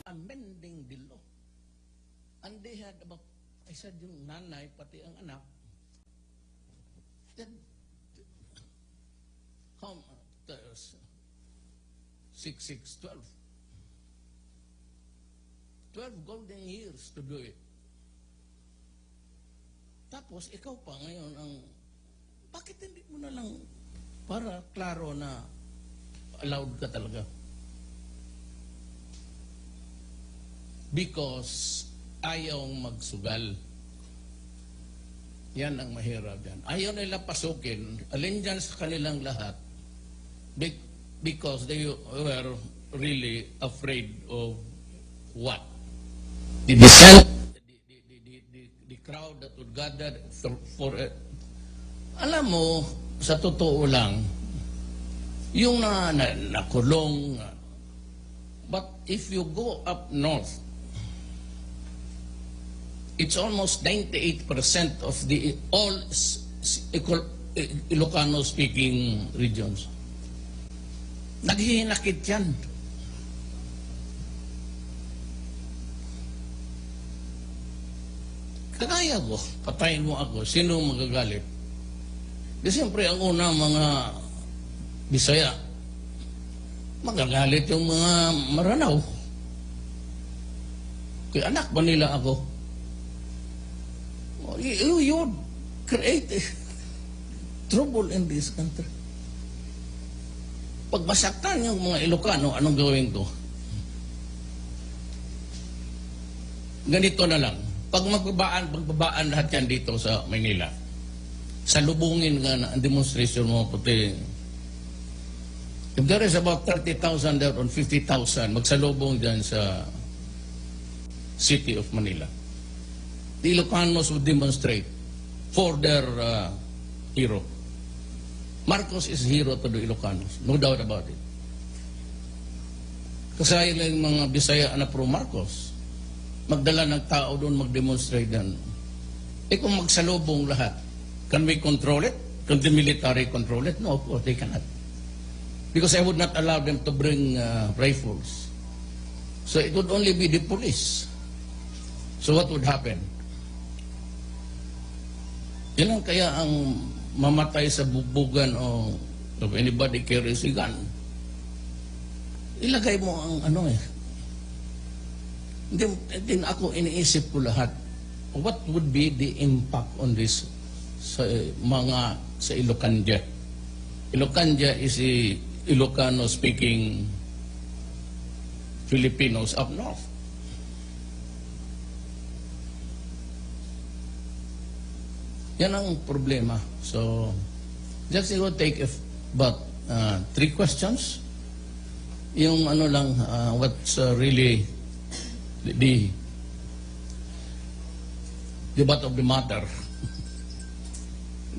Amending the law. And they had about, I said yung nanay, pati ang anak, then, how, 6, 12. 12 golden years to do it. Tapos, ikaw pa ngayon ang, bakit hindi mo na lang para klaro na allowed ka talaga? Because ayaw magsugal. Yan ang mahirap yan. Ayaw nila pasukin. Alin dyan sa kanilang lahat because they were really afraid of what? The dissent, the crowd that would gather for it. Alam mo, sa totoo lang, yung nakulong, but if you go up north, it's almost 98% of the all Ilocano-speaking regions. Naghihinakit yan. Kaya ko, patayin mo ako, sino magagalit? Di siyempre, ang una mga Bisaya, magagalit yung mga Maranao. Kaya anak ba nila ako? You create trouble in this country. Pag masaktan yung mga Ilocano, anong gawin ko? Ganito na lang. Pag magbabaan lahat yan dito sa Manila, salubungin nga na ang demonstration mo puti. If there is about 30,000 there on 50,000, magsalubong dyan sa city of Manila. The Ilocanos would demonstrate for their hero. Marcos is hero to the Ilocanos, no doubt about it. Kasi yung mga Bisaya na pro Marcos, magdala ng tao doon, mag-demonstrate doon. Eh kung magsalubong lahat, can we control it? Can the military control it? No, of course they cannot. Because I would not allow them to bring rifles. So it would only be the police. So what would happen? Yan ang kaya ang mamatay sa bubugan o if anybody carries a gun. Ilagay mo ang ano eh. Hindi ako iniisip ko lahat. What would be the impact on this sa mga sa Ilocania? Ilocania is a Ilocano-speaking Filipinos up north. Yan ang problema. So, just it will take about 3 questions. Yung ano lang, what's really the butt of the matter.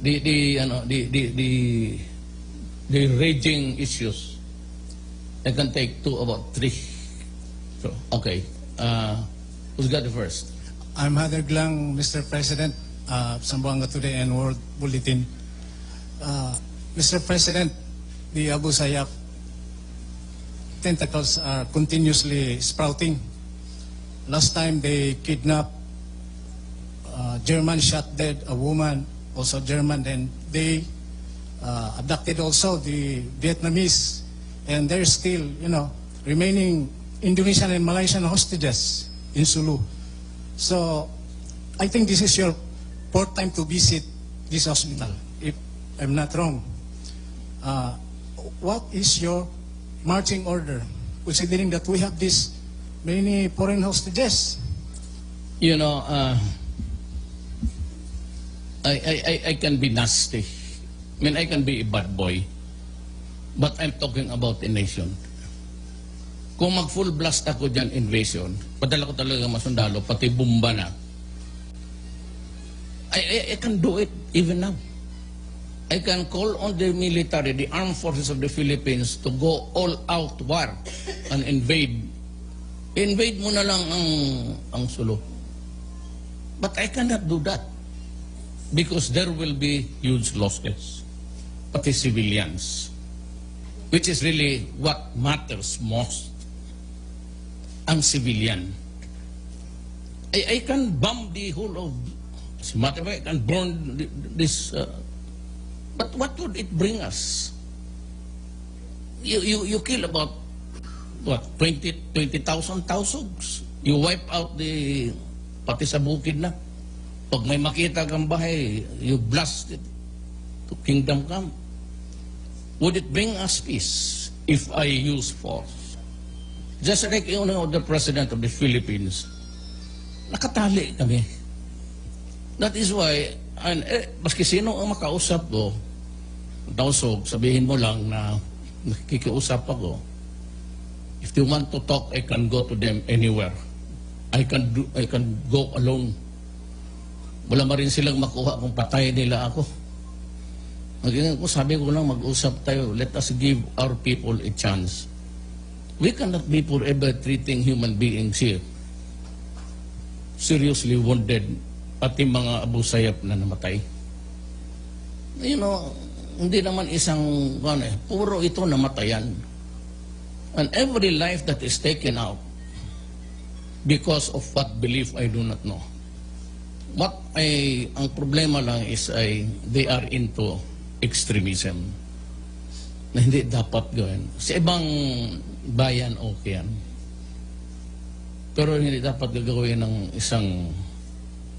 The raging issues. I can take about 3. So, okay. Who's got the first? I'm Hader Glang, Mr. President. Zamboanga Today and World Bulletin. Mr. President, the Abu Sayyaf tentacles are continuously sprouting. Last time they kidnapped German, shot dead a woman, also German, and they abducted also the Vietnamese, and there's still, remaining Indonesian and Malaysian hostages in Sulu. So I think this is your 4th time to visit this hospital, if I'm not wrong. What is your marching order, considering that we have this many foreign hostages? You know, I can be nasty. I mean, I can be a bad boy. But I'm talking about a nation. Kung mag-full blast ako dyan, invasion, padala ko talaga masundalo, pati bomba na. I can do it even now. I can call on the military, the armed forces of the Philippines to go all out war and invade. Invade mo na lang ang Sulu. But I cannot do that because there will be huge losses, pati civilians, which is really what matters most, ang civilian. I can bomb the whole of, as a matter of fact, I can burn this, but what would it bring us? You kill about, what, 20,000 tausogs. You wipe out the, pati sa bukid na. Pag may makita kang bahay, you blast it to kingdom come. Would it bring us peace if I use force? Just like the President of the Philippines, nakatali kami. That is why, maski sino ang makausap ko, tausog, sabihin mo lang na nakikiusap ako. If they want to talk, I can go to them anywhere. I can go alone. Wala ma rin silang makuha kung patay nila ako. Sabi ko lang, mag-usap tayo. Let us give our people a chance. We cannot be forever treating human beings here seriously wounded, pati mga Abu Sayyaf na namatay. You know, hindi naman isang, puro ito namatayan. And every life that is taken out because of what belief I do not know. Ang problema lang is they are into extremism na hindi dapat gawin. Sa ibang bayan, okay yan. Pero hindi dapat gagawin ng isang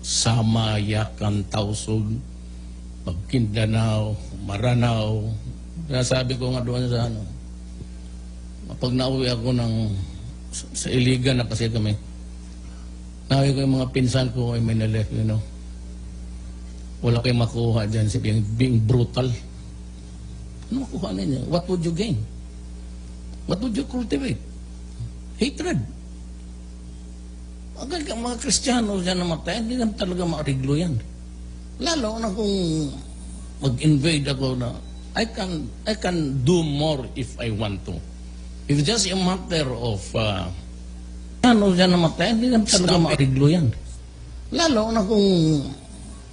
Samayakan, Tausug, Pagkindanao, Maranao. Sabi ko nga doon sa pag nauwi ako sa Iligan na kasi kami, nauwi ko yung mga pinsan ko ay Manilef, you know. Wala kayong makuha dyan sa being brutal. Ano makuha ninyo? What would you gain? What would you cultivate? Hatred. Ang mga Kristiyano dyan namatay, hindi naman talaga maariglo yan. Lalo na kung mag-invade ako na, I can do more if I want to. If just a matter of ano dyan namatay, hindi naman talaga maariglo yan. Lalo na kung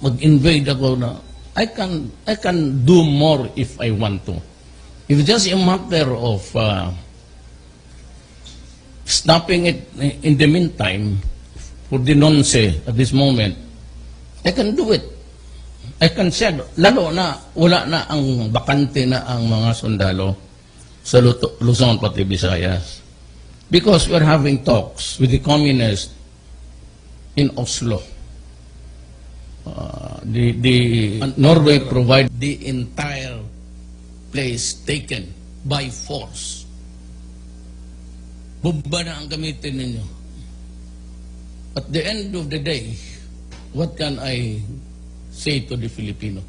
mag-invade ako na, I can do more if I want to. If just a matter of stopping it in the meantime, for the nonce at this moment, I can do it. I can say, lalo na, wala na ang bakante na ang mga sundalo sa Luzon pati Visayas. Because we're having talks with the communists in Oslo. Norway provide the entire place taken by force. Bomba na ang gamitin ninyo. At the end of the day, what can I say to the Filipino?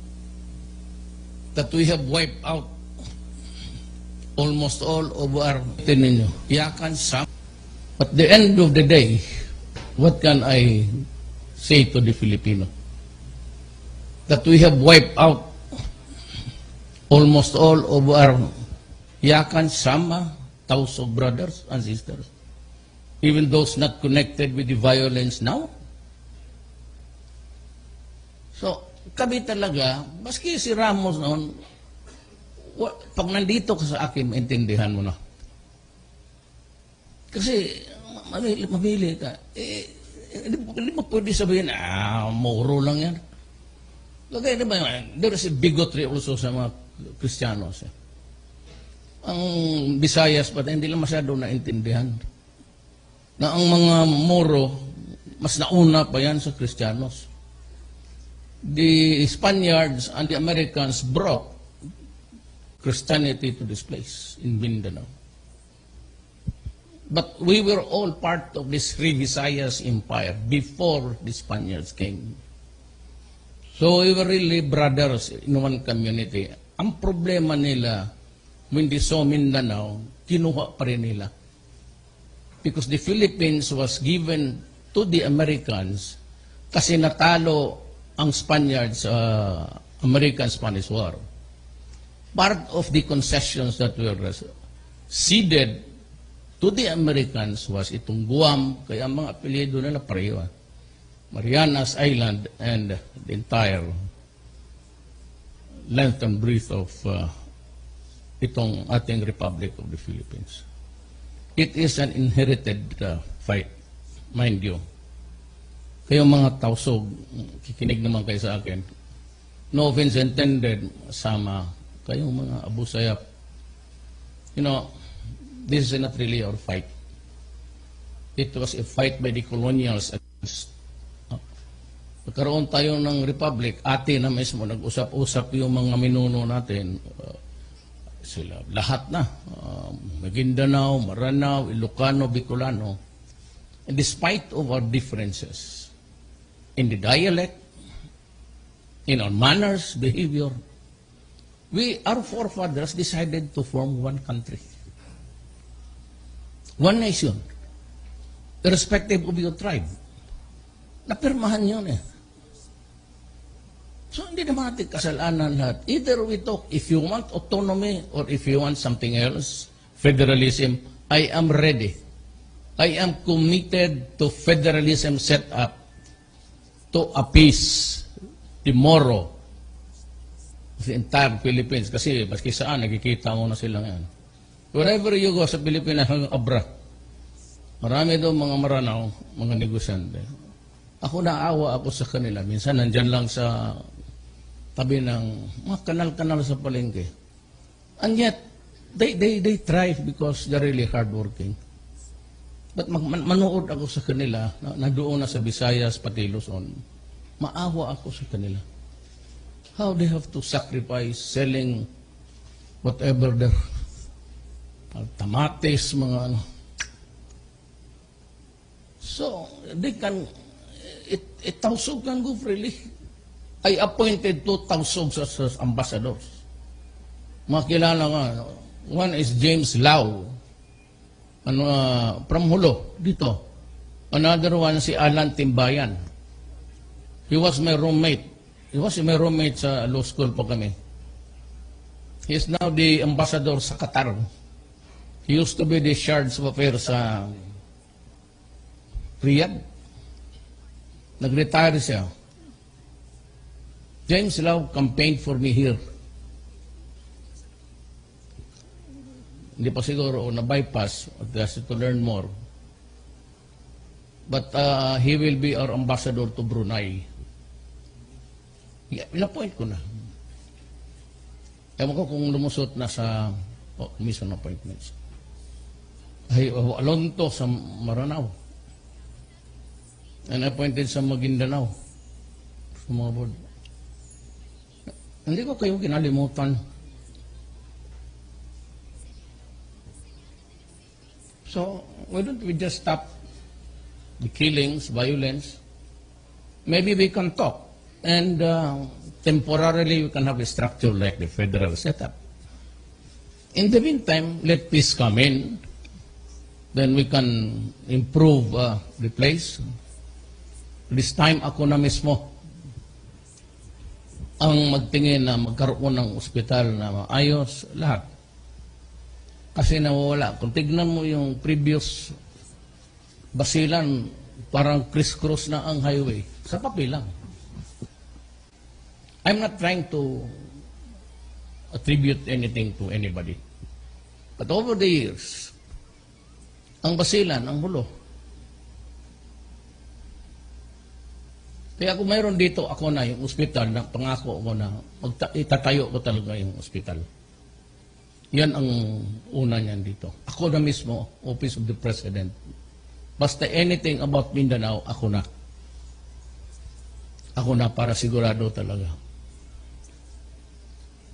That we have wiped out almost all of our ninyo. Yakan some. At the end of the day, what can I say to the Filipino? That we have wiped out almost all of our Yakan Sama, Tausog brothers and sisters. Even those not connected with the violence now. So, kami talaga, maski si Ramos noon, pag nandito ka sa akin, maintindihan mo na. Kasi, mamili ka. Hindi mo pwede sabihin, moro lang yan. Lagay na ba yun? There is a bigotry also sa mga Kristiyanos. Ang Visayas pati, hindi lang masyado naintindihan. Na ang mga Moro, mas nauna pa yan sa Kristiyanos. The Spaniards and the Americans brought Christianity to this place in Mindanao. But we were all part of this Sri Visayas Empire before the Spaniards came. So we were really brothers in one community. Ang problema nila, when they saw Mindanao, kinuha pa rin nila. Because the Philippines was given to the Americans kasi natalo ang Spaniards American-Spanish War. Part of the concessions that were ceded to the Americans was itong Guam, kaya ang mga apelyido nila pareho. Marianas Island and the entire length and breadth of itong ating Republic of the Philippines. It is an inherited fight, mind you. Kayong mga tausog, kikinig naman kayo sa akin. No offense intended, sama kayong mga Abu Sayyaf. You know, this is not really our fight. It was a fight by the colonials against. Nagkaroon tayo ng republic, ate na mismo, nag-usap-usap yung mga minuno natin. Sila, lahat na. Maguindanao, Maranao, Ilocano, Bicolano. And despite of our differences in the dialect, in our manners, behavior, our forefathers decided to form one country. One nation. Irrespective of your tribe. Napirmahan yun eh. So, hindi naman natin kasalanan lahat. Either we talk, if you want autonomy or if you want something else, federalism, I am ready. I am committed to federalism set up to appease the Moro of the entire Philippines. Kasi, maski saan, nakikita mo na sila ngayon. Wherever you go sa Pilipinas, abra. Marami doon mga Maranao, mga negosyante. Ako naawa ako sa kanila. Minsan nandyan lang sa tabi ng mga kanal-kanal sa palengke. And yet, they thrive because they're really hardworking. But manood ako sa kanila, na doon na sa Visayas, pati Luzon, maawa ako sa kanila. How they have to sacrifice selling whatever their tamates, mga ano. So, they can, it tausog can go freely. I appointed 2,000 as ambassadors. Makilala nga, one is James Lau, from Hulo, dito. Another one si Alan Timbayan. He was my roommate. He was my roommate sa law school po kami. He is now the ambassador sa Qatar. He used to be the charge of affairs sa Riyadh. Nag-retire siya. James Lau campaigned for me here. Hindi pa siguro na-bypass to learn more. But he will be our ambassador to Brunei. Ina-point ko na. Ewan ko kung lumusot na sa commission appointments. Ay, Alonto sa Maranao. And appointed sa Maguindanao. Sa mga board. Hindi ko kayo kinalimutan. So, why don't we just stop the killings, violence? Maybe we can talk. And temporarily we can have a structure like the federal setup. In the meantime, let peace come in. Then we can improve the place. This time, ako na mismo ang magtingin na magkaroon ng ospital na maayos, lahat. Kasi nawawala. Kung tignan mo yung previous basilan, parang criss-cross na ang highway. Sa papel lang. I'm not trying to attribute anything to anybody. But over the years, ang basilan, ang Hulo. Kaya kung mayroon dito, ako na yung ospital, na pangako ko na itatayo ko talaga yung ospital. Yan ang una niyan dito. Ako na mismo, Office of the President. Basta anything about Mindanao, ako na. Ako na para sigurado talaga.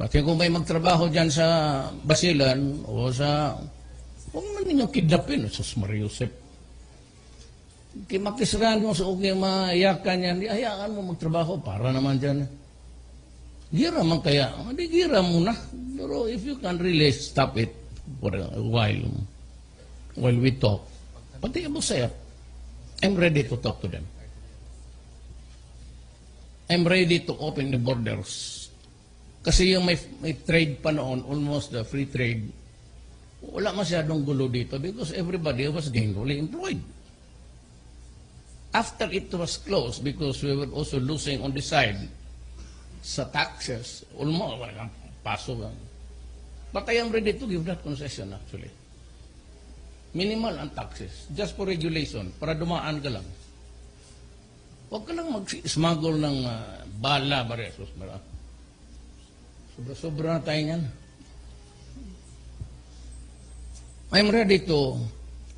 Bakit kung may magtrabaho dyan sa Basilan o sa... Huwag man ninyong kidnapin, Sus Maria Josep. Makisirahan mo sa okay maiyakan yan, hayaan mo magtrabaho para naman dyan. Gira man kaya, hindi gira muna. Pero if you can really stop it for a while we talk, pati Abu Sayyaf, I'm ready to talk to them. I'm ready to open the borders. Kasi yung may trade pa noon, almost the free trade, wala masyadong gulo dito because everybody was gainfully employed. After it was closed, because we were also losing on the side sa taxes, almost walang pasok. But I am ready to give that concession actually. Minimal ang taxes, just for regulation, para dumaan ka lang. Huwag ka lang mag-smuggle ng bala, baresos, bara. Sobra-sobra na tayo niyan. I'm ready to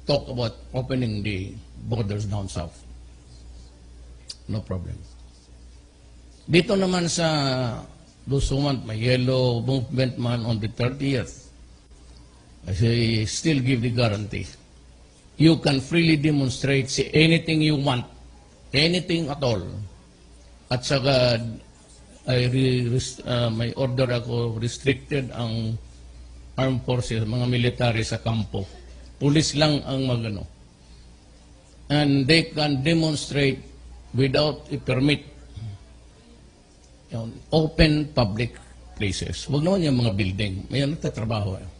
talk about opening the borders down south. No problem. Dito naman sa Lusuman, may yellow movement man on the 30th. I say, still give the guarantee. You can freely demonstrate, say anything you want, anything at all. At saka, may order ako, restricted ang armed forces, mga military sa kampo. Pulis lang ang magano. And they can demonstrate without a permit. Yung open public places. Huwag naman yung mga building. May nagtatrabaho.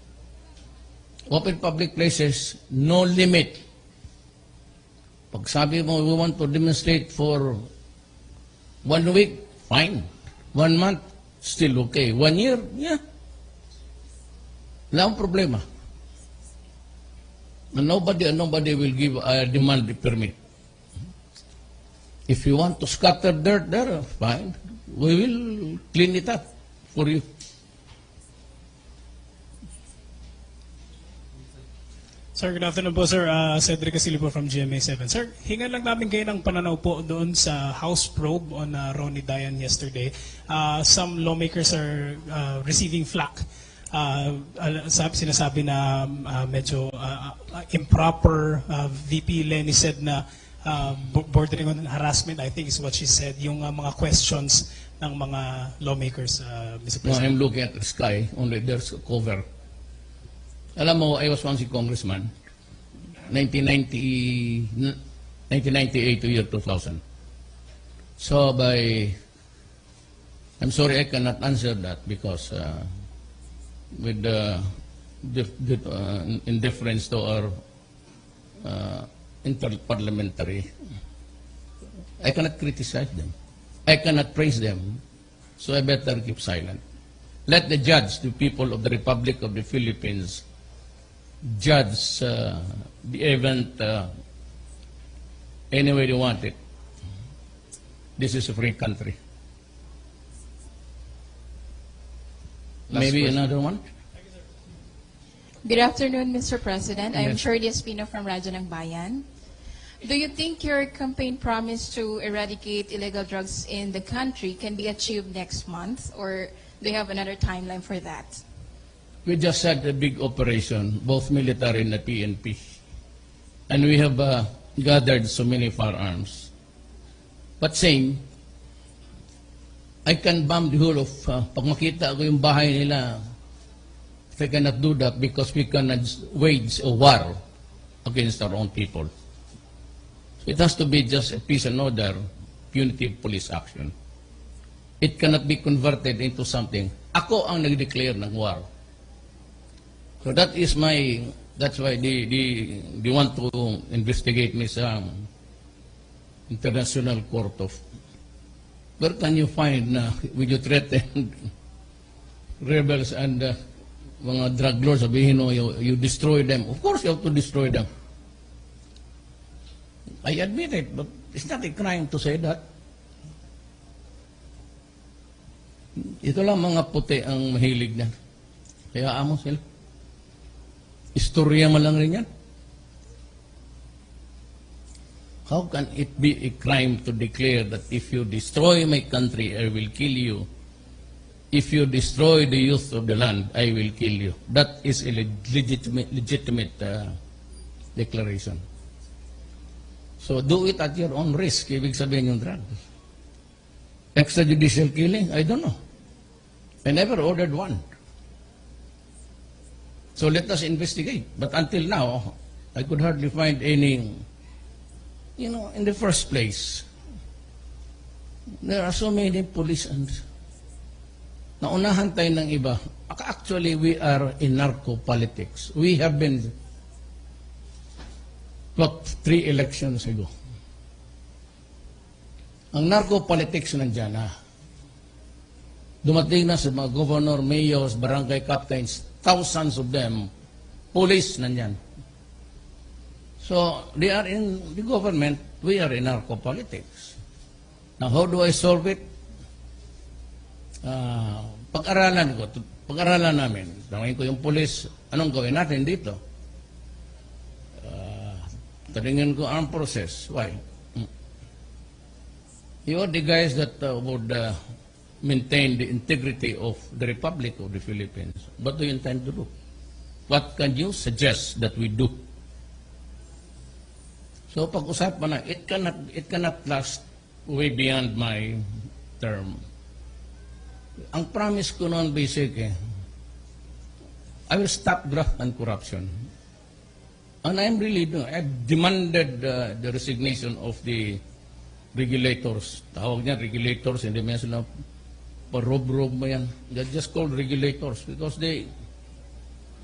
Open public places, no limit. Pag sabi mo, we want to demonstrate for 1 week, fine. 1 month, still okay. 1 year, yeah. Wala akong problema. Nobody will give demand the permit. If you want to scatter dirt there, fine. We will clean it up for you. Sir, good afternoon po, sir. Cedric Casilio po from GMA7. Sir, hingan lang namin kayo ng pananaw po doon sa House probe on Ronnie Dayan yesterday. Some lawmakers are receiving flack. Sinasabi na medyo improper. VP Lenny said na bordering on harassment, I think is what she said, yung mga questions ng mga lawmakers, Mr. No, President. I'm looking at the sky, only there's a cover. Alam mo, I was once a congressman, 1998 to year 2000. So I'm sorry I cannot answer that because with in deference to our interparliamentary, I cannot criticize them. I cannot praise them. So I better keep silent. Let the judge, the people of the Republic of the Philippines, judge the event any way they want it. This is a free country. Maybe question. another one? Good afternoon, Mr. President. I'm Yes. Shirley Espino from Radyo ng Bayan. Do you think your campaign promise to eradicate illegal drugs in the country can be achieved next month, or do you have another timeline for that? We just had a big operation, both military and the PNP. And we have gathered so many firearms. But same, I can bomb the whole of, pag makita ko yung bahay nila, if I cannot do that because we cannot wage a war against our own people. So it has to be just a peace and order, punitive police action. It cannot be converted into something. Ako ang nag-declare ng war. So that is that's why they want to investigate me sa International Court of. Where can you find when you threaten rebels and mga drug lords, sabihin mo, you destroy them. Of course you have to destroy them. I admit it, but it's not a crime to say that. Ito lang mga puti ang mahilig na. Kaya amo sila. Istorya mo lang rin yan. How can it be a crime to declare that if you destroy my country, I will kill you? If you destroy the youth of the land, I will kill you. That is a legitimate declaration. So do it at your own risk, ibig sabihin yung drugs. Extrajudicial killing? I don't know. I never ordered one. So let us investigate. But until now, I could hardly find any, in the first place, there are so many police and naunahan tayo ng iba. Actually, we are in narco-politics. We have been, 3 elections ago. Ang narco-politics nandyan na. Dumating na sa mga governor, mayors, barangay captains, thousands of them, police nandyan. So, they are in the government, we are in narco-politics. Now, how do I solve it? Pag-aralan namin. Tanungin ko yung police, anong gawin natin dito? Tanungin ko armed process. Why? You are the guys that would maintain the integrity of the Republic of the Philippines. What do you intend to do? What can you suggest that we do? So pag-usapan na, it cannot last way beyond my term. Ang promise ko noon basic I will stop graft and corruption. And I'm really doing, I've demanded the resignation of the regulators. Tawag niya regulators, hindi mo yan sila parob-rob mo yan. They're just called regulators because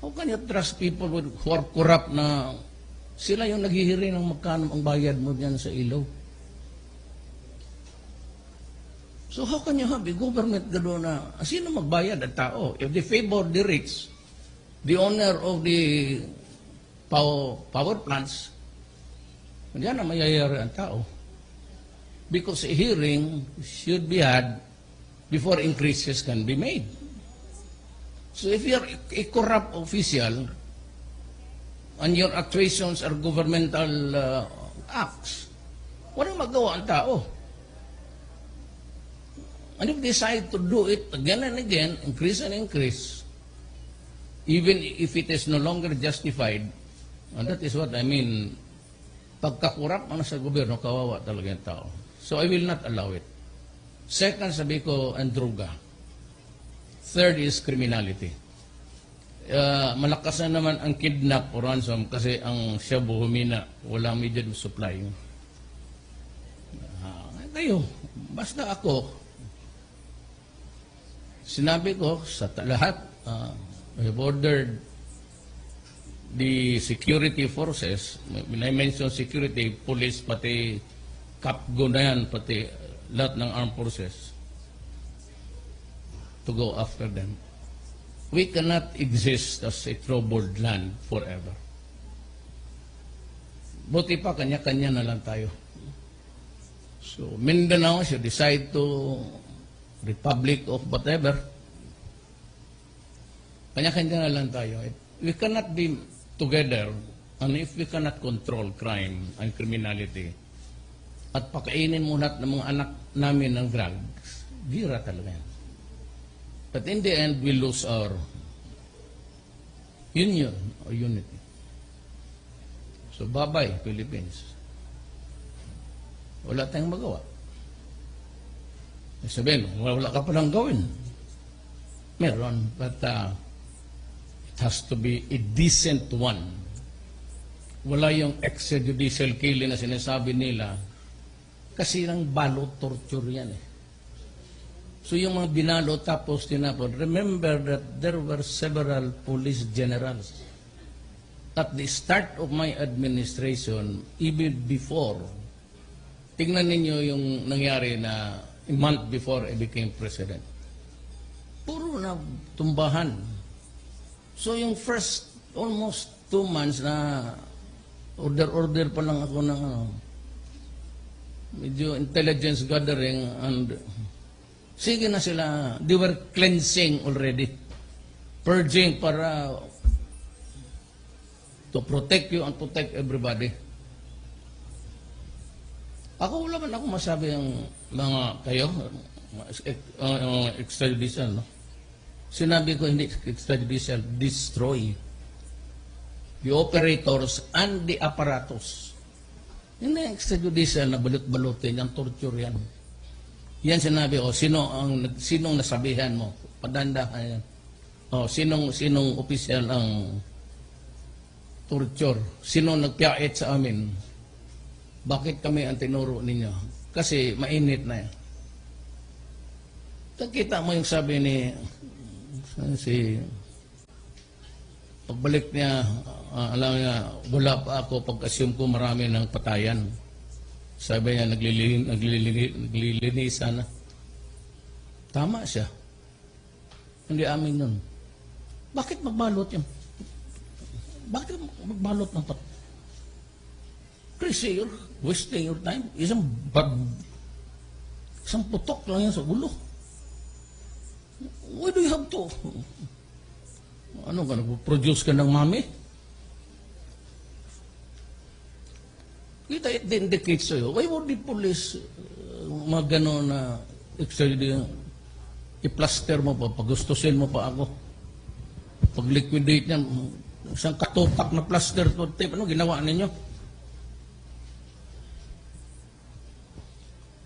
how can you trust people who are corrupt na sila yung naghihiri ng magkano ang bayad mo dyan sa ilaw? So how can you have a government gano'n na sino magbayad ang tao? If they favor the rich, the owner of the power plants, diyan na mayayari ang tao. Because a hearing should be had before increases can be made. So if you're a corrupt official and your actuations are governmental acts, walang magawa ang tao. And if they decide to do it again and again, increase and increase, even if it is no longer justified, and that is what I mean, pagkakurap mo na sa gobyerno, kawawa talaga yung tao. So I will not allow it. Second, sabi ko, ang droga. Third is criminality. Malakas na naman ang kidnap o ransom kasi ang shabu humina, walang immediate supply. Kayo, basta ako, sinabi ko sa lahat, I've ordered the security forces, when I mention security, police, pati Capgo na yan, pati lahat ng armed forces, to go after them. We cannot exist as a troubled land forever. Buti pa, kanya-kanya na lang tayo. So, Mindanao should decide to Republic of whatever. Kanya-kanya na lang tayo. We cannot be together, and if we cannot control crime and criminality, at pakainin mo lahat ng mga anak namin ng drugs, gira talaga yan. But in the end, we lose our union or unity. So, bye-bye, Philippines. Wala tayong magawa. Sabihin, wala ka palang gawin. Meron, but it has to be a decent one. Wala yung extrajudicial killing na sinasabi nila kasi ng balot torture yan So yung mga binalo tapos tinapon, remember that there were several police generals. At the start of my administration, even before, tingnan ninyo yung nangyari na a month before I became president. Puro na tumbahan. So yung first almost 2 months na order pa lang ako ng medyo intelligence gathering and sige na sila, they were cleansing already. Purging para to protect you and protect everybody. Ako wala man ako masabi ang mga kayo, extrajudicial, no? Sinabi ko hindi extrajudicial, destroy the operators and the apparatus. Hindi extrajudicial na balot-balutin, yung torture yan. Yan sinabi ko, sinong nasabihan mo? Padandahan yan. Sinong opisyal ang torture? Sinong nagpiyait sa amin? Bakit kami ang tinuro ninyo? Kasi mainit na yan. Nakita mo yung sabi ni pagbalik niya, alam niya, wala pa ako pag-assume ko marami ng patayan. Sabi niya, naglilinisan na. Tama siya. Hindi amin nun. Bakit magbalot yan? Bakit magbalot ng pat? Crazy, you're wasting your time. Isang putok lang yan sa ulo. Why do you have to? Ano ka, nag-produce ka ng mami? It indicates sa'yo, why would the police magano na i-plaster mo pa, pagustusin mo pa ako? Pag-liquidate niya, isang katupak na plaster to tape, ano ginawa ninyo?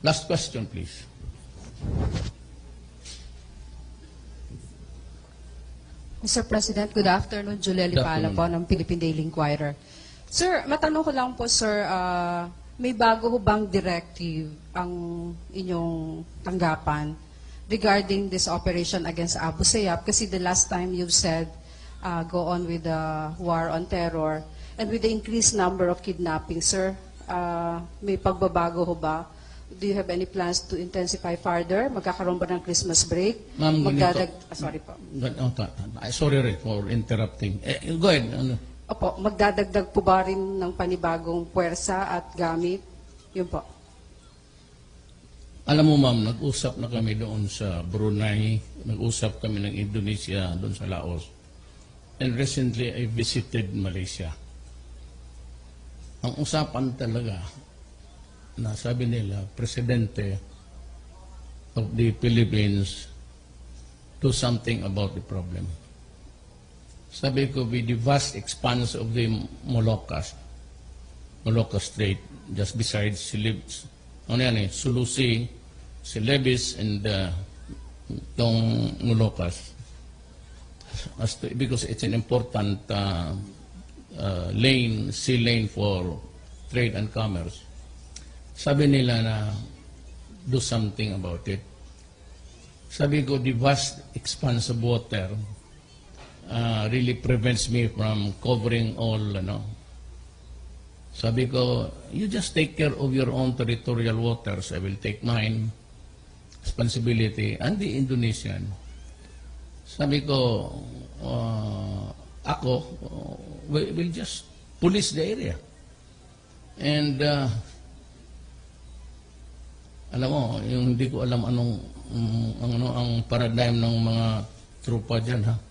Last question, please. Mr. President, good afternoon. Julia Good Lipala po ng Philippine Daily Inquirer. Sir, matanong ko lang po, sir, may bago ho bang directive ang inyong tanggapan regarding this operation against Abu Sayyaf? Kasi the last time you've said, go on with the war on terror. And with the increased number of kidnapping, sir, may pagbabago ho ba? Do you have any plans to intensify further? Magkakaroon ba ng Christmas break? Ma'am, Sorry po. Sorry Rick, for interrupting. Go ahead. Ano? Opo, magdadagdag po ba rin ng panibagong puwersa at gamit? Yun po. Alam mo ma'am, nag-usap na kami doon sa Brunei, nag-usap kami ng Indonesia, doon sa Laos. And recently, I visited Malaysia. Ang usapan talaga, na sabi nila, Presidente of the Philippines, do something about the problem. Sabi ko, with the vast expanse of the Malacca Strait, just besides Sulusi, Celebes, and itong Moluccas, because it's an important sea lane for trade and commerce. Sabi nila na do something about it. Sabi ko, the vast expanse of water really prevents me from covering all, Sabi ko, you just take care of your own territorial waters. I will take mine, responsibility, and the Indonesian. Sabi ko, ako, we'll just police the area. And, alam mo, yung hindi ko alam ang paradigm ng mga trupa dyan, ha?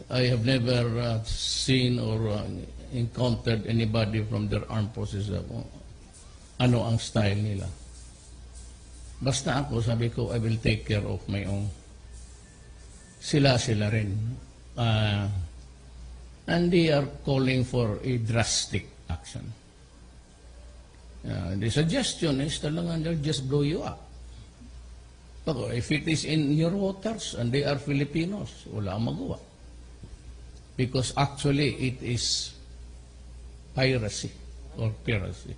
I have never seen or encountered anybody from their armed forces. Ano ang style nila. Basta ako, sabi ko, I will take care of my own. Sila rin. And they are calling for a drastic action. The suggestion is talagang they'll just blow you up. Pero if it is in your waters and they are Filipinos, wala ang magawa. Because actually it is piracy or piracy.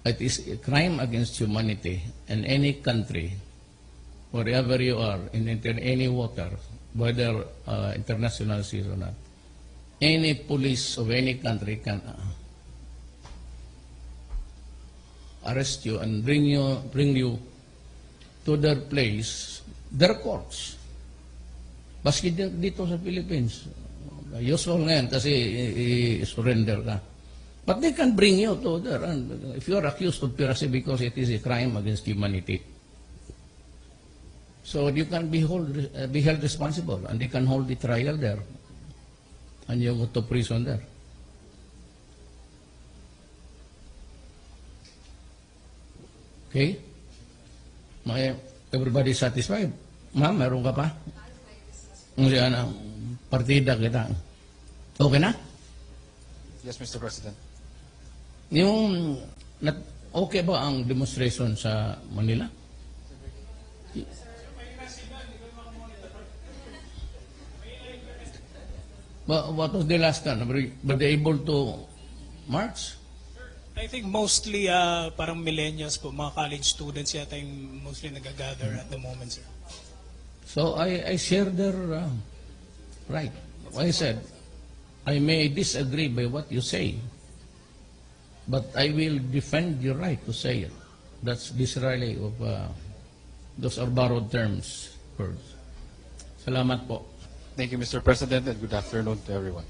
It is a crime against humanity, and any country, wherever you are, in any water, whether international seas or not, any police of any country can arrest you and bring you to their place, their courts. Baski dito sa Philippines, usual ngayon kasi i-surrender ka. But they can bring you to there. And if you are accused of piracy because it is a crime against humanity, so you can be held responsible, and they can hold the trial there, and you go to prison there. Okay? Everybody satisfied? Ma'am, meron ka pa? Partida kita. Okay na? Yes, Mr. President. Okay ba ang demonstration sa Manila? What was the last time? Were they able to march? I think mostly parang millennials po, mga college students yata yung mostly nag-gather at the moment, sir. So I share their right. I said, I may disagree by what you say, But I will defend your right to say it. That's Disraeli of those are borrowed terms. Salamat po. Thank you, Mr. President, and good afternoon to everyone.